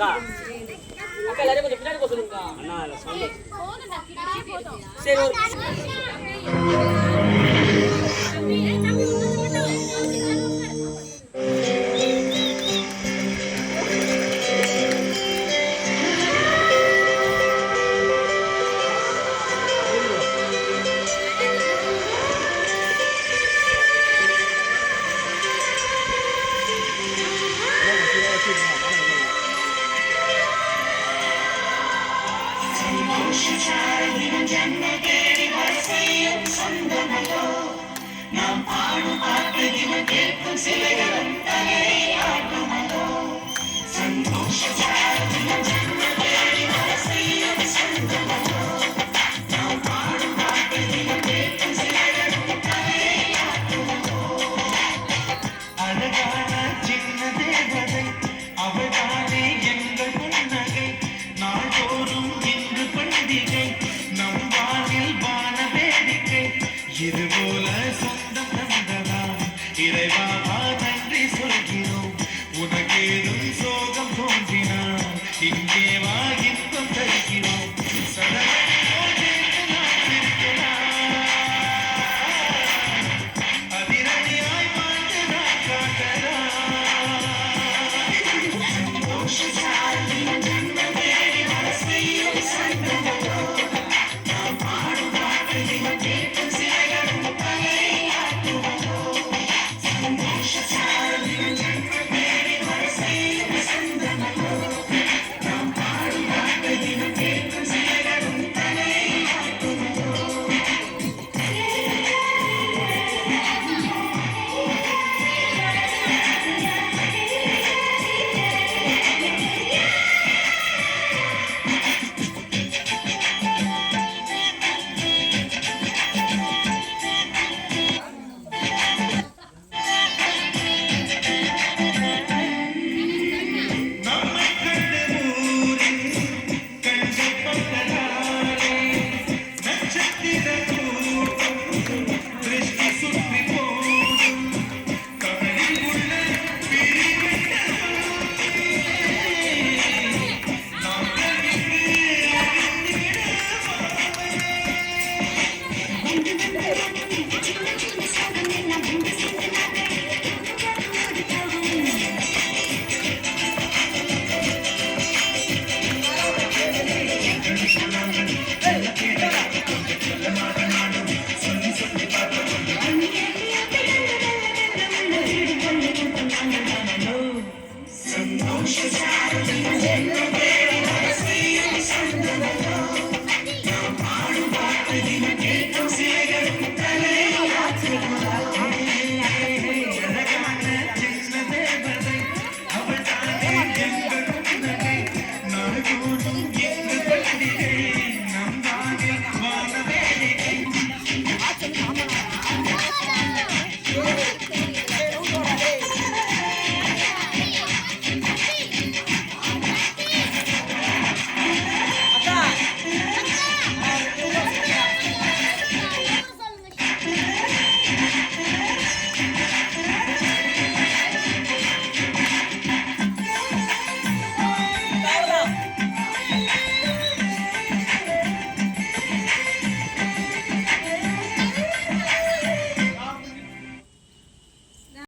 அக்கா அக்கா எல்லாரும் கொஞ்சம் பின்னாடி போக சொல்லுங்க அண்ணா இல்ல சொல்லு சரி நாம் பாடும் பாட்டு தினம் கேட்கும் சிலைகளும் தலையாடுமோ சந்தோஷ தினம் ஜன்ம தேடி வர செய்யும் சொந்தமோ நாம் பாடும் பாட்டு தினம் கேட்கும் சிலைகளும் தலையாடுமோ அழகான சின்ன தேவதை அவள்தானே எங்கள் புன்னகை நாள்தோறும் இன்று பண்டிகை நம் வானில் வான வேடிக்கை இதுபோல சொந்தம் தந்ததாம் இறைவா நன்றி சொல்கிறோம் உனக்கேதும் சோகம் தோன்றினான் இங்கே வா இன்பம் தருகிறோம் அதிரடியாய் வாழ்ந்து நான் காட்டலாம் Sandosha